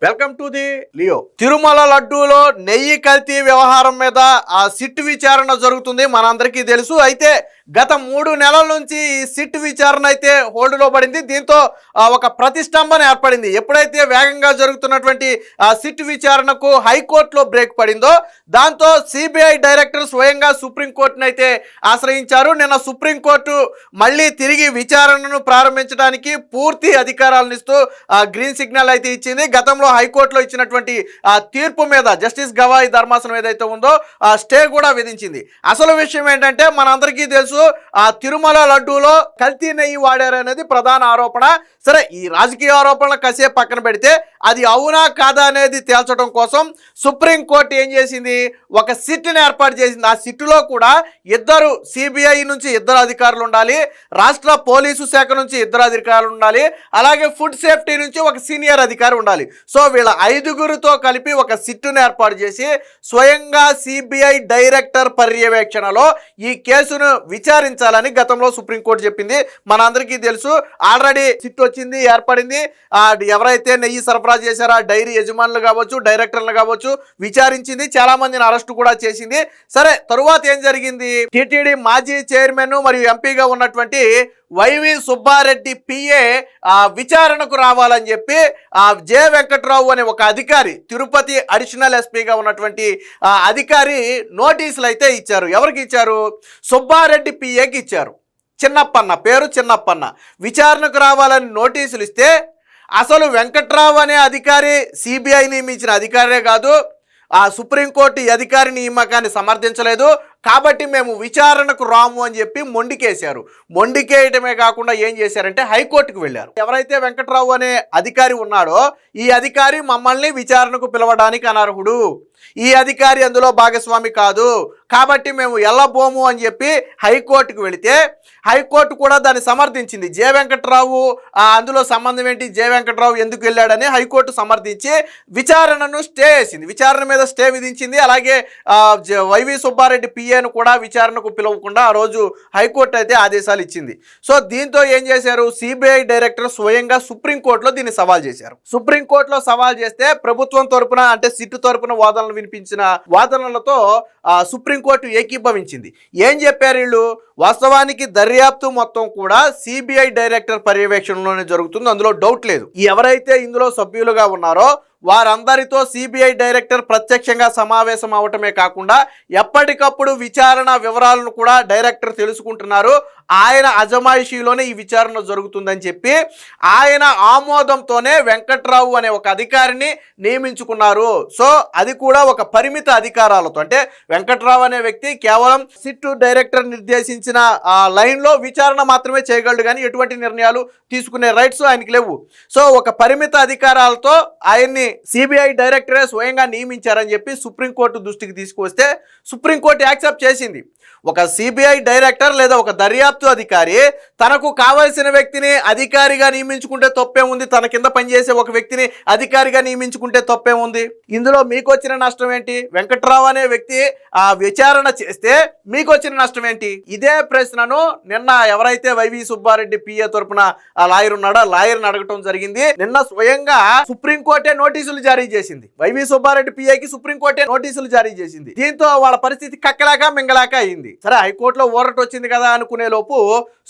Welcome to the Leo. Tirumala లడ్డూలో నెయ్యి కల్తీ వ్యవహారం మీద సిట్ విచారణ జరుగుతుంది, మనందరికీ తెలుసు. అయితే గత 3 నెలల నుంచి ఈ సిట్ విచారణ అయితే హోల్డ్లో పడింది. దీంతో ఒక ప్రతిష్టంభన ఏర్పడింది. ఎప్పుడైతే వేగంగా జరుగుతున్నటువంటి సిట్ విచారణకు హైకోర్టులో బ్రేక్ పడిందో, దాంతో సిబిఐ డైరెక్టర్ స్వయంగా సుప్రీంకోర్టును అయితే ఆశ్రయించారు. నిన్న సుప్రీంకోర్టు మళ్ళీ తిరిగి విచారణను ప్రారంభించడానికి పూర్తి అధికారాలను ఇస్తూ గ్రీన్ సిగ్నల్ అయితే ఇచ్చింది. గతంలో హైకోర్టులో ఇచ్చినటువంటి తీర్పు మీద జస్టిస్ గవాయి ధర్మాసనం ఏదైతే ఉందో స్టే కూడా విధించింది. అసలు విషయం ఏంటంటే మనందరికీ తెలుసు, తిరుమల లడ్డూలో కల్తీ నెయ్యి వాడారు అనేది ప్రధాన ఆరోపణ. సరే, ఈ రాజకీయ ఆరోపణలు కాసేపు పక్కన పెడితే అది అవునా కాదా అనేది తేల్చడం కోసం సుప్రీంకోర్టు ఏం చేసింది, ఒక సిట్ని ఏర్పాటు చేసింది. ఆ సిట్లో కూడా ఇద్దరు సిబిఐ నుంచి 2 అధికారులు ఉండాలి, రాష్ట్ర పోలీసు శాఖ నుంచి 2 అధికారులు ఉండాలి, అలాగే ఫుడ్ సేఫ్టీ నుంచి ఒక సీనియర్ అధికారి ఉండాలి. సో వీళ్ళ 5గురితో కలిపి ఒక సిట్ను ఏర్పాటు చేసి స్వయంగా సిబిఐ డైరెక్టర్ పర్యవేక్షణలో ఈ కేసును విచారించాలని గతంలో సుప్రీంకోర్టు చెప్పింది. మనందరికీ తెలుసు, ఆల్రెడీ సిట్ వచ్చింది, ఏర్పడింది. ఎవరైతే నెయ్యి సరఫరా చేశారో ఆ డైరీ యజమానులు కావచ్చు, డైరెక్టర్లు కావచ్చు విచారించింది, చాలా మందిని అరెస్టు కూడా చేసింది. సరే, తరువాత ఏం జరిగింది, టిటిడి మాజీ చైర్మన్ మరియు ఎంపీగా ఉన్నటువంటి వైవి సుబ్బారెడ్డి పిఏ విచారణకు రావాలని చెప్పి జె వెంకట్రావు అనే ఒక అధికారి, తిరుపతి అడిషనల్ ఎస్పీగా ఉన్నటువంటి అధికారి నోటీసులు అయితే ఇచ్చారు. ఎవరికి ఇచ్చారు? సుబ్బారెడ్డి పిఏకి ఇచ్చారు. చిన్నప్పన్న, పేరు చిన్నప్పన్న. విచారణకు రావాలని నోటీసులు ఇస్తే అసలు వెంకట్రావు అనే అధికారి సిబిఐ నియమించిన అధికారే కాదు, సుప్రీంకోర్టు ఈ అధికారి నియామకాన్ని సమర్థించలేదు, కాబట్టి మేము విచారణకు రాము అని చెప్పి మొండికేశారు. మొండికేయటమే కాకుండా ఏం చేశారంటే హైకోర్టుకు వెళ్ళారు. ఎవరైతే వెంకట్రావు అనే అధికారి ఉన్నాడో ఈ అధికారి మమ్మల్ని విచారణకు పిలవడానికి అనర్హుడు, ఈ అధికారి అందులో భాగస్వామి కాదు, కాబట్టి మేము ఎల్లబోము అని చెప్పి హైకోర్టుకు వెళితే హైకోర్టు కూడా దాన్ని సమర్థించింది. జె వెంకట్రావు అందులో సంబంధం ఏంటి, జె వెంకట్రావు ఎందుకు వెళ్ళాడని హైకోర్టు సమర్థించి విచారణను స్టే చేసింది, విచారణ మీద స్టే విధించింది. అలాగే వైవి సుబ్బారెడ్డి పిఏను కూడా విచారణకు పిలవకుండా ఆ రోజు హైకోర్టు అయితే ఆదేశాలు ఇచ్చింది. సో దీంతో ఏం చేశారు, సిబిఐ డైరెక్టర్ స్వయంగా సుప్రీంకోర్టులో దీన్ని సవాల్ చేశారు. సుప్రీంకోర్టులో సవాల్ చేస్తే ప్రభుత్వం తరపున అంటే సిట్టు తరపున వాదనలు వినిపించిన వాదనలతో సుప్రీంకోర్టు ఏకీభవించింది. ఏం చెప్పారు వీళ్ళు, వాస్తవానికి దర్యాప్తు మొత్తం కూడా సిబిఐ డైరెక్టర్ పర్యవేక్షణలోనే జరుగుతుంది, అందులో డౌట్ లేదు. ఎవరైతే ఇందులో సభ్యులుగా ఉన్నారో వారందరితో సిబిఐ డైరెక్టర్ ప్రత్యక్షంగా సమావేశం అవటమే కాకుండా ఎప్పటికప్పుడు విచారణ వివరాలను కూడా డైరెక్టర్ తెలుసుకుంటున్నారు. ఆయన అజమాయిషీలోనే ఈ విచారణ జరుగుతుందని చెప్పి ఆయన ఆమోదంతోనే వెంకట్రావు అనే ఒక అధికారిని నియమించుకున్నారు. సో అది కూడా ఒక పరిమిత అధికారాలతో, అంటే వెంకట్రావు అనే వ్యక్తి కేవలం సిట్టు డైరెక్టర్ నిర్దేశించిన లైన్లో విచారణ మాత్రమే చేయగలడు, కానీ ఎటువంటి నిర్ణయాలు తీసుకునే రైట్స్ ఆయనకి లేవు. సో ఒక పరిమిత అధికారాలతో ఆయన్ని సిబిఐ డైరెక్టరే స్వయంగా నియమించారని చెప్పి సుప్రీంకోర్టు దృష్టికి తీసుకొస్తే సుప్రీంకోర్టు యాక్సెప్ట్ చేసింది. ఒక సిబిఐ డైరెక్టర్ లేదా ఒక దర్యాప్తు అధికారి తనకు కావలసిన వ్యక్తిని అధికారిగా నియమించుకుంటే తప్పేముంది, తన కింద పనిచేసే ఒక వ్యక్తిని అధికారిగా నియమించుకుంటే తప్పేముంది? ఇందులో మీకు వచ్చిన నష్టం ఏంటి? వెంకట్రావు అనే వ్యక్తి విచారణ చేస్తే మీకు వచ్చిన నష్టం ఏంటి? ఇదే ప్రశ్నను నిన్న ఎవరైతే వైవి సుబ్బారెడ్డి పిఏ తరపున లాయర్ ఉన్నాడో లాయర్ని అడగటం జరిగింది. నిన్న స్వయంగా సుప్రీంకోర్టే నోటీసులు జారీ చేసింది. వైవి సుబ్బారెడ్డి పిఏకి సుప్రీంకోర్టే నోటీసులు జారీ చేసింది. దీంతో వాళ్ళ పరిస్థితి కక్కలాక మింగలాక అయింది. సరే, హైకోర్టులో ఓరట్ వచ్చింది కదా అనుకునే లోపు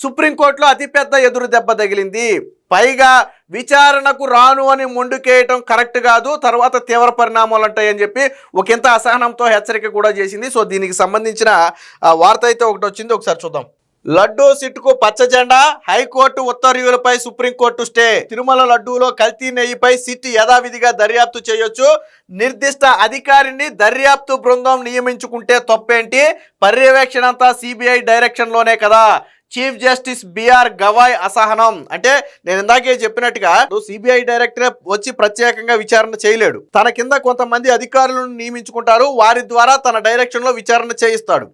సుప్రీంకోర్టులో అతిపెద్ద ఎదురు దెబ్బ తగిలింది. పైగా విచారణకు రాను అని మొండుకేయటం కరెక్ట్ కాదు, తర్వాత తీవ్ర పరిణామాలు ఉంటాయని చెప్పి ఒకంత అసహనంతో హెచ్చరిక కూడా చేసింది. సో దీనికి సంబంధించిన వార్త అయితే ఒకటి వచ్చింది, ఒకసారి చూద్దాం. లడ్డూ సిట్కు పచ్చ జెండా, హైకోర్టు ఉత్తర్వులపై సుప్రీంకోర్టు స్టే. తిరుమల లడ్డూలో కల్తీ నెయ్యిపై సిట్ యథావిధిగా దర్యాప్తు చేయొచ్చు, నిర్దిష్ట అధికారిని దర్యాప్తు బృందం నియమించుకుంటే తప్పేంటి, పర్యవేక్షణ అంతా సిబిఐ డైరెక్షన్లోనే కదా. చీఫ్ జస్టిస్ బిఆర్ గవాయ్ అసహనం. అంటే నేను ఇందాకే చెప్పినట్టుగా సిబిఐ డైరెక్టర్ వచ్చి ప్రత్యేకంగా విచారణ చేయలేడు, తన కింద కొంతమంది అధికారులను నియమించుకుంటారు, వారి ద్వారా తన డైరెక్షన్లో విచారణ చేయిస్తాడు.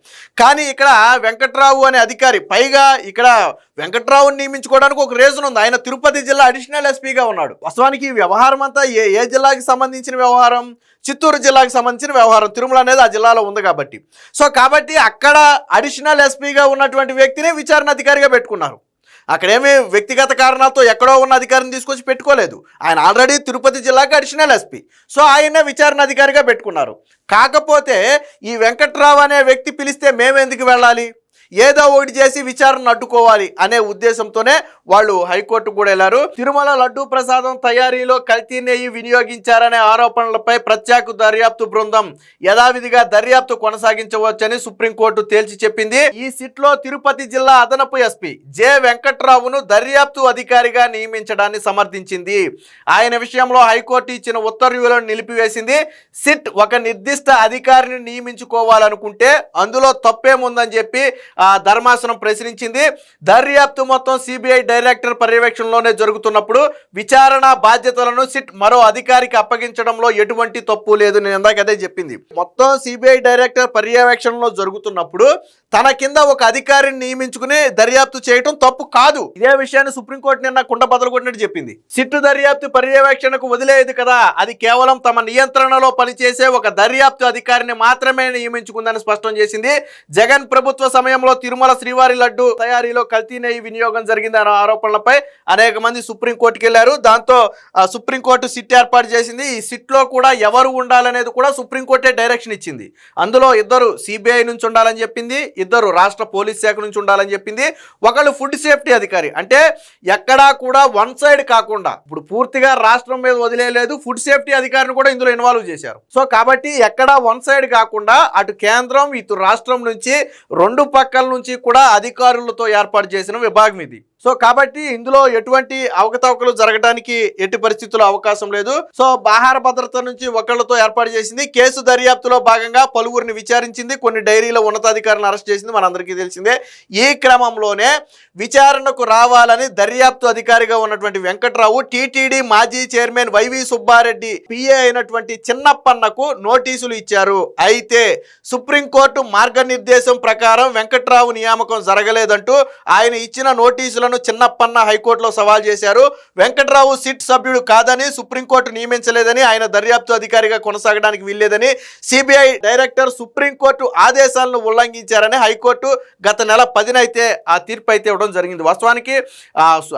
కానీ ఇక్కడ వెంకట్రావు అనే అధికారి, పైగా ఇక్కడ వెంకట్రావుని నియమించుకోవడానికి ఒక రీజన్ ఉంది, ఆయన తిరుపతి జిల్లా అడిషనల్ ఎస్పీగా ఉన్నాడు. వాస్తవానికి ఈ వ్యవహారం అంతా ఏ జిల్లాకి సంబంధించిన వ్యవహారం? చిత్తూరు జిల్లాకు సంబంధించిన వ్యవహారం. తిరుమల అనేది ఆ జిల్లాలో ఉంది కాబట్టి. సో కాబట్టి అక్కడ అడిషనల్ ఎస్పీగా ఉన్నటువంటి వ్యక్తిని విచారణ అధికారిగా పెట్టుకున్నారు. అక్కడేమి వ్యక్తిగత కారణాలతో ఎక్కడో ఉన్న అధికారిని తీసుకొచ్చి పెట్టుకోలేదు. ఆయన ఆల్రెడీ తిరుపతి జిల్లాకి అడిషనల్ ఎస్పీ. సో ఆయనే విచారణ అధికారిగా పెట్టుకున్నారు. కాకపోతే ఈ వెంకట్రావు అనే వ్యక్తి పిలిస్తే మేమెందుకు వెళ్ళాలి, ఏదో ఒకటి చేసి విచారణ అడ్డుకోవాలి అనే ఉద్దేశంతోనే వాళ్ళు హైకోర్టు కూడా వెళ్లారు. తిరుమల లడ్డూ ప్రసాదం తయారీలో కల్తీ నెయ్యి వినియోగించారనే ఆరోపణలపై ప్రత్యేక దర్యాప్తు బృందం యథావిధిగా దర్యాప్తు కొనసాగించవచ్చని సుప్రీంకోర్టు తేల్చి చెప్పింది. ఈ సిట్లో తిరుపతి జిల్లా అదనపు ఎస్పీ జె వెంకట్రావును దర్యాప్తు అధికారిగా నియమించడాన్ని సమర్థించింది. ఆయన విషయంలో హైకోర్టు ఇచ్చిన ఉత్తర్వులను నిలిపివేసింది. సిట్ ఒక నిర్దిష్ట అధికారిని నియమించుకోవాలనుకుంటే అందులో తప్పేముందని చెప్పి ధర్మాసనం ప్రశ్నించింది. దర్యాప్తు మొత్తం సిబిఐ డైరెక్టర్ పర్యవేక్షణలోనే జరుగుతున్నప్పుడు విచారణ బాధ్యతలను సిట్ మరో అధికారికి అప్పగించడంలో ఎటువంటి తప్పు లేదు. నేను ఇందాక అదే చెప్పింది. మొత్తం సిబిఐ డైరెక్టర్ పర్యవేక్షణలో జరుగుతున్నప్పుడు తన కింద ఒక అధికారిని నియమించుకుని దర్యాప్తు చేయడం తప్పు కాదు. ఇదే విషయాన్ని సుప్రీంకోర్టు నిన్న కుండ బదులు కొట్టినట్టు చెప్పింది. సిట్ దర్యాప్తు పర్యవేక్షణకు వదిలేదు కదా, అది కేవలం తమ నియంత్రణలో పనిచేసే ఒక దర్యాప్తు అధికారిని మాత్రమే నియమించుకుందని స్పష్టం చేసింది. జగన్ ప్రభుత్వ సమయంలో తిరుమల శ్రీవారి లడ్డు తయారీలో కల్తీ నెయ్యి వినియోగం జరిగిందన్న ఆరోపణలపై అనేక మంది సుప్రీంకోర్టుకి వెళ్లారు. దాంతో సుప్రీంకోర్టు సిట్ ఏర్పాటు చేసింది. ఈ సిట్ లో కూడా ఎవరు ఉండాలనేది కూడా సుప్రీంకోర్టే డైరెక్షన్ ఇచ్చింది. అందులో ఇద్దరు సిబిఐ నుంచి ఉండాలని చెప్పింది, ఇద్దరు రాష్ట్ర పోలీస్ శాఖ నుంచి ఉండాలని చెప్పింది, ఒకళ్ళు ఫుడ్ సేఫ్టీ అధికారి. అంటే ఎక్కడా కూడా వన్ సైడ్ కాకుండా ఇప్పుడు పూర్తిగా రాష్ట్రం మీద వదిలేదు, ఫుడ్ సేఫ్టీ అధికారిని కూడా ఇందులో ఇన్వాల్వ్ చేశారు. సో కాబట్టి ఎక్కడా వన్ సైడ్ కాకుండా అటు కేంద్రం ఇటు రాష్ట్రం నుంచి రెండు పక్కల నుంచి కూడా అధికారులతో ఏర్పాటు చేసిన విభాగం ఇది. సో కాబట్టి ఇందులో ఎటువంటి అవకతవకలు జరగడానికి ఎట్టి పరిస్థితుల్లో అవకాశం లేదు. సో ఆహార భద్రత నుంచి ఒకళ్ళతో ఏర్పాటు చేసింది. కేసు దర్యాప్తులో భాగంగా పలువురిని విచారించింది, కొన్ని డైరీలో ఉన్నతాధికారులను అరెస్ట్ చేసింది, మనందరికీ తెలిసిందే. ఈ క్రమంలోనే విచారణకు రావాలని దర్యాప్తు అధికారిగా ఉన్నటువంటి వెంకట్రావు టీటీడీ మాజీ చైర్మన్ వైవి సుబ్బారెడ్డి పిఏ అయినటువంటి చిన్నప్పన్నకు నోటీసులు ఇచ్చారు. అయితే సుప్రీంకోర్టు మార్గనిర్దేశం ప్రకారం వెంకట్రావు నియామకం జరగలేదంటూ ఆయన ఇచ్చిన నోటీసులను చిన్నప్పన్న హైకోర్టులో సవాల్ చేశారు. వెంకట్రావు సిట్ సభ్యుడు కాదని, సుప్రీంకోర్టు నియమించలేదని, ఆయన దర్యాప్తు అధికారిగా కొనసాగడానికి వీల్లేదని, సిబిఐ డైరెక్టర్ సుప్రీంకోర్టు ఆదేశాలను ఉల్లంఘించారని హైకోర్టు గత నెల 10న అయితే ఆ తీర్పు అయితే ఇవ్వడం జరిగింది. వాస్తవానికి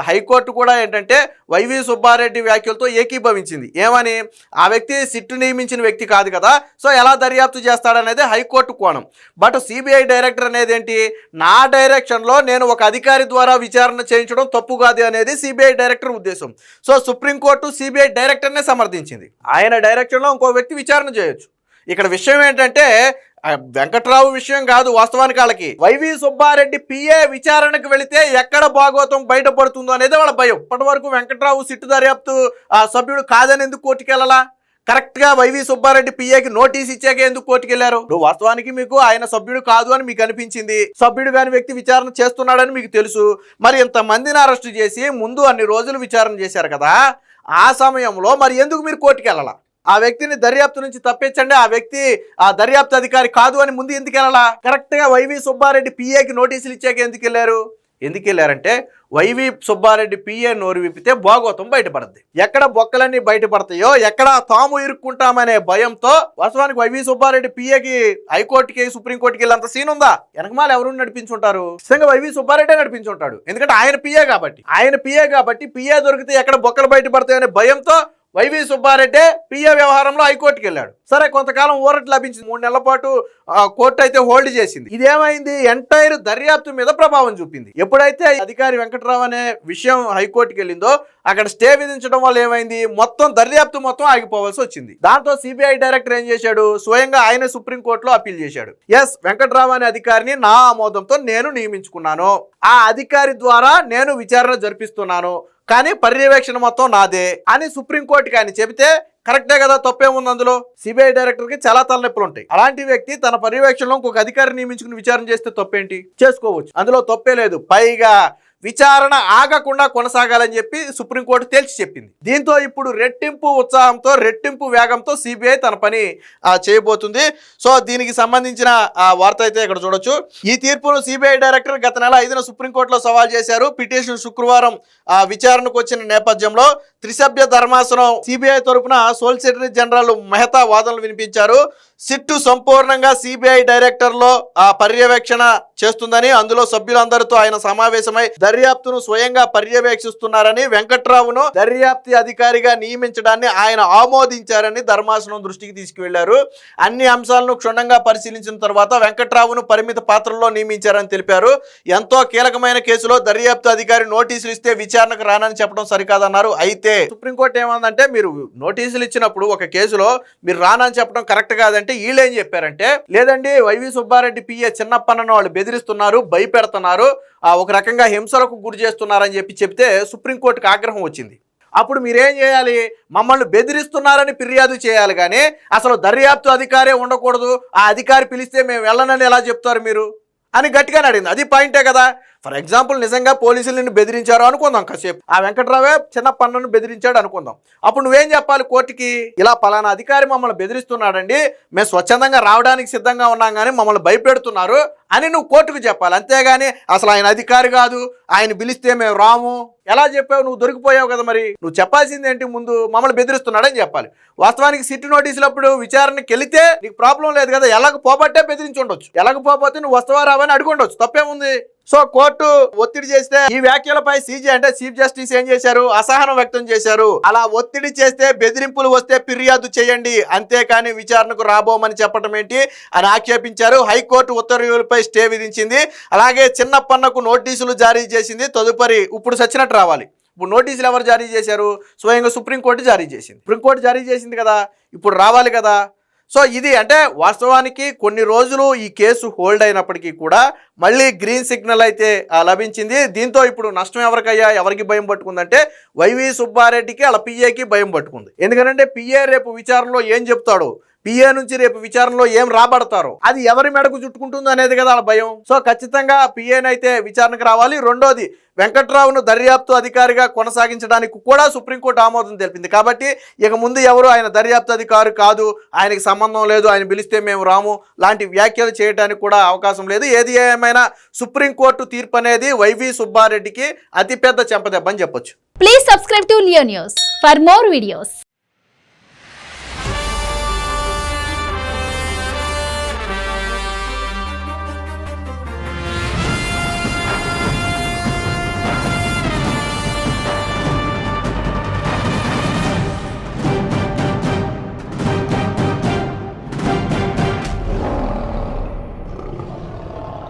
హైకోర్టు కూడా ఏంటంటే వైవి సుబ్బారెడ్డి వ్యాఖ్యలతో ఏకీభవించింది. ఏమని, ఆ వ్యక్తి సిట్ నియమించిన వ్యక్తి కాదు కదా, సో ఎలా దర్యాప్తు చేస్తాడనేది హైకోర్టు కోణం. బట్ సిబిఐ డైరెక్టర్ అనేది ఏంటి, నా డైరెక్షన్లో నేను ఒక అధికారి ద్వారా విచారణ చేయించడం తప్పు కాదు అనేది సిబిఐ డైరెక్టర్ ఉద్దేశం. సో సుప్రీంకోర్టు సిబిఐ డైరెక్టర్నే సమర్థించింది. ఆయన డైరెక్షన్లో ఇంకో వ్యక్తి విచారణ చేయొచ్చు. ఇక్కడ విషయం ఏంటంటే వెంకట్రావు విషయం కాదు, వాస్తవానికి వాళ్ళకి వైవి సుబ్బారెడ్డి పిఏ విచారణకు వెళితే ఎక్కడ భాగోతం బయటపడుతుందో అనేది వాళ్ళ భయం. ఇప్పటి వరకు వెంకట్రావు సిట్టు దర్యాప్తు సభ్యుడు కాదని ఎందుకు కోర్టుకెళ్ళాలా, కరెక్ట్గా వైవి సుబ్బారెడ్డి పిఏకి నోటీస్ ఇచ్చాక ఎందుకు కోర్టుకెళ్లారు? వాస్తవానికి మీకు ఆయన సభ్యుడు కాదు అని మీకు అనిపించింది, సభ్యుడు కాని వ్యక్తి విచారణ చేస్తున్నాడని మీకు తెలుసు. మరి ఇంతమందిని అరెస్టు చేసి ముందు అన్ని రోజులు విచారణ చేశారు కదా, ఆ సమయంలో మరి ఎందుకు మీరు కోర్టుకెళ్ళాలా? ఆ వ్యక్తిని దర్యాప్తు నుంచి తప్పించండి, ఆ వ్యక్తి ఆ దర్యాప్తు అధికారి కాదు అని ముందు ఎందుకు వెళ్ళాలా? కరెక్ట్గా వైవి సుబ్బారెడ్డి పిఏకి నోటీసులు ఇచ్చాక ఎందుకు వెళ్ళారంటే వైవి సుబ్బారెడ్డి పిఏ నోరు విప్పితే భాగోతం బయటపడద్ది. ఎక్కడ బొక్కలన్నీ బయటపడతాయో, ఎక్కడ తాము ఇరుక్కుంటామనే భయంతో వాస్తవానికి వైవి సుబ్బారెడ్డి పిఏకి హైకోర్టుకి సుప్రీంకోర్టుకి వెళ్ళేంత సీన్ ఉందా? వెనకమాల ఎవరు నడిపించుంటారు? నిజంగా వైవి సుబ్బారెడ్డి నడిపించుంటాడు. ఎందుకంటే ఆయన పిఏ కాబట్టి పిఏ దొరికితే ఎక్కడ బొక్కలు బయటపడతాయనే భయంతో వైవి సుబ్బారెడ్డి పిఏ వ్యవహారంలో హైకోర్టుకి వెళ్ళాడు. సరే, కొంతకాలం ఊరట లభించింది. 3 నెలల పాటు కోర్టు అయితే హోల్డ్ చేసింది. ఇదేమైంది, ఎంటైర్ దర్యాప్తు మీద ప్రభావం చూపింది. ఎప్పుడైతే అధికారి వెంకట్రావు అనే విషయం హైకోర్టుకి వెళ్ళిందో అక్కడ స్టే విధించడం వల్ల ఏమైంది, మొత్తం దర్యాప్తు మొత్తం ఆగిపోవాల్సి వచ్చింది. దాంతో సిబిఐ డైరెక్టర్ ఏం చేశాడు, స్వయంగా ఆయన సుప్రీంకోర్టులో అప్పీల్ చేశాడు. ఎస్, వెంకట్రావు అనే అధికారిని నా ఆమోదంతో నేను నియమించుకున్నాను, ఆ అధికారి ద్వారా నేను విచారణ జరిపిస్తున్నాను, కానీ పర్యవేక్షణ మొత్తం నాదే అని సుప్రీంకోర్టుకి ఆయన చెబితే కరెక్టే కదా, తప్పేముంది అందులో? సిబిఐ డైరెక్టర్కి చాలా తలనొప్పులు ఉంటాయి. అలాంటి వ్యక్తి తన పర్యవేక్షణలో ఇంకొక అధికారిని నియమించుకుని విచారణ చేస్తే తప్పేంటి? చేసుకోవచ్చు, అందులో తప్పే లేదు. పైగా విచారణ ఆగకుండా కొనసాగాలని చెప్పి సుప్రీంకోర్టు తేల్చి చెప్పింది. దీంతో ఇప్పుడు రెట్టింపు ఉత్సాహంతో, రెట్టింపు వేగంతో సిబిఐ తన పని చేయబోతుంది. సో దీనికి సంబంధించిన వార్త అయితే ఇక్కడ చూడొచ్చు. ఈ తీర్పును సిబిఐ డైరెక్టర్ గత నెల 5న సుప్రీంకోర్టులో సవాల్ చేశారు. పిటిషన్ శుక్రవారం విచారణకు వచ్చిన నేపథ్యంలో త్రిసభ్య ధర్మాసనం సిబిఐ తరపున సోలిసిటర్ జనరల్ మెహతా వాదనలు వినిపించారు. సిట్టు సంపూర్ణంగా సిబిఐ డైరెక్టర్లో పర్యవేక్షణ చేస్తుందని, అందులో సభ్యులందరితో ఆయన సమావేశమై దర్యాప్తును స్వయంగా పర్యవేక్షిస్తున్నారని, వెంకట్రావును దర్యాప్తు అధికారిగా నియమించడాన్ని ఆయన ఆమోదించారని ధర్మాసనం దృష్టికి తీసుకువెళ్లారు. అన్ని అంశాలను క్షుణ్ణంగా పరిశీలించిన తర్వాత వెంకట్రావును పరిమిత పాత్రల్లో నియమించారని తెలిపారు. ఎంతో కీలకమైన కేసులో దర్యాప్తు అధికారి నోటీసులు ఇస్తే విచారణకు రానని చెప్పడం సరికాదన్నారు. అయితే సుప్రీంకోర్టు ఏమందంటే, మీరు నోటీసులు ఇచ్చినప్పుడు ఒక కేసులో మీరు రానని చెప్పడం కరెక్ట్ కాదంటే వీళ్ళు ఏం చెప్పారంటే, లేదండి వైవి సుబ్బారెడ్డి పిఏ చిన్నప్పన్న వాళ్ళు బెదిరిస్తున్నారు, భయపెడుతున్నారు, ఒక రకంగా హింసలకు గురి చేస్తున్నారని చెప్తే సుప్రీంకోర్టుకు ఆగ్రహం వచ్చింది. అప్పుడు మీరేం చేయాలి, మమ్మల్ని బెదిరిస్తున్నారని ఫిర్యాదు చేయాలి, కానీ అసలు దర్యాప్తు అధికారే ఉండకూడదు, ఆ అధికారి పిలిస్తే మేము వెళ్ళనని ఎలా చెప్తారు మీరు అని గట్టిగానే అడిగింది. అది పాయింటే కదా. ఫర్ ఎగ్జాంపుల్ నిజంగా పోలీసులు నిన్ను బెదిరించారు అనుకుందాం, కాసేపు ఆ వెంకట్రావే చిన్నప్పన్నను బెదిరించాడు అనుకుందాం. అప్పుడు నువ్వేం చెప్పాలి కోర్టుకి, ఇలా పలానా అధికారి మమ్మల్ని బెదిరిస్తున్నాడండి, మేము స్వచ్ఛందంగా రావడానికి సిద్ధంగా ఉన్నాం కానీ మమ్మల్ని భయపెడుతున్నారు అని నువ్వు కోర్టుకు చెప్పాలి. అంతేగాని అసలు ఆయన అధికారి కాదు, ఆయన పిలిస్తే మేము రాము ఎలా చెప్పావు, నువ్వు దొరికిపోయావు కదా. మరి నువ్వు చెప్పాల్సింది ఏంటి, ముందు మమ్మల్ని బెదిరిస్తున్నాడని చెప్పాలి. వాస్తవానికి సిట్ నోటీసులు అప్పుడు విచారణకి వెళితే నీకు ప్రాబ్లం లేదు కదా, ఎలాగపోబట్టే బెదిరించి ఉండొచ్చు, ఎలాగపోతే నువ్వు వస్తావా రావని అడిగి ఉండొచ్చు, తప్పేముంది. సో కోర్టు ఒత్తిడి చేస్తే ఈ వ్యాఖ్యలపై సీజే అంటే చీఫ్ జస్టిస్ ఏం చేశారు, అసహనం వ్యక్తం చేశారు. అలా ఒత్తిడి చేస్తే బెదిరింపులు వస్తే ఫిర్యాదు చేయండి, అంతేకాని విచారణకు రాబోమని చెప్పడం ఏంటి అని ఆక్షేపించారు. హైకోర్టు ఉత్తర్వులపై స్టే విధించింది. అలాగే చిన్నప్పన్నకు నోటీసులు జారీ చేసింది. తదుపరి ఇప్పుడు సచ్చినట్టు రావాలి. ఇప్పుడు నోటీసులు ఎవరు జారీ చేశారు, స్వయంగా సుప్రీంకోర్టు జారీ చేసింది. సుప్రీంకోర్టు జారీ చేసింది కదా, ఇప్పుడు రావాలి కదా. సో ఇది అంటే వాస్తవానికి కొన్ని రోజులు ఈ కేసు హోల్డ్ అయినప్పటికీ కూడా మళ్ళీ గ్రీన్ సిగ్నల్ అయితే లభించింది. దీంతో ఇప్పుడు నష్టం ఎవరికయ్యా, ఎవరికి భయం పట్టుకుందంటే వైవి సుబ్బారెడ్డికి వాళ్ళ పిఏకి భయం పట్టుకుంది. ఎందుకంటే పిఏ రేపు విచారణలో ఏం చెప్తాడు, పిఏ నుంచి రేపు విచారణలో ఏం రాబడతారో అది ఎవరి మెడకు చుట్టుకుంటుంది అనేది కదా వాళ్ళ భయం. సో ఖచ్చితంగా పిఏనైతే విచారణకు రావాలి. రెండోది, వెంకట్రావును దర్యాప్తు అధికారిగా కొనసాగించడానికి కూడా సుప్రీంకోర్టు ఆమోదం తెలిపింది. కాబట్టి ఇక ముందు ఎవరు ఆయన దర్యాప్తు అధికారి కాదు, ఆయనకి సంబంధం లేదు, ఆయన పిలిస్తే మేము రాము లాంటి వ్యాఖ్యలు చేయడానికి కూడా అవకాశం లేదు. ఏది ఏమైనా సుప్రీంకోర్టు తీర్పు అనేది వైవి సుబ్బారెడ్డికి అతిపెద్ద చెంపదెబ్బని చెప్పొచ్చు. Please subscribe to Leo news for more videos.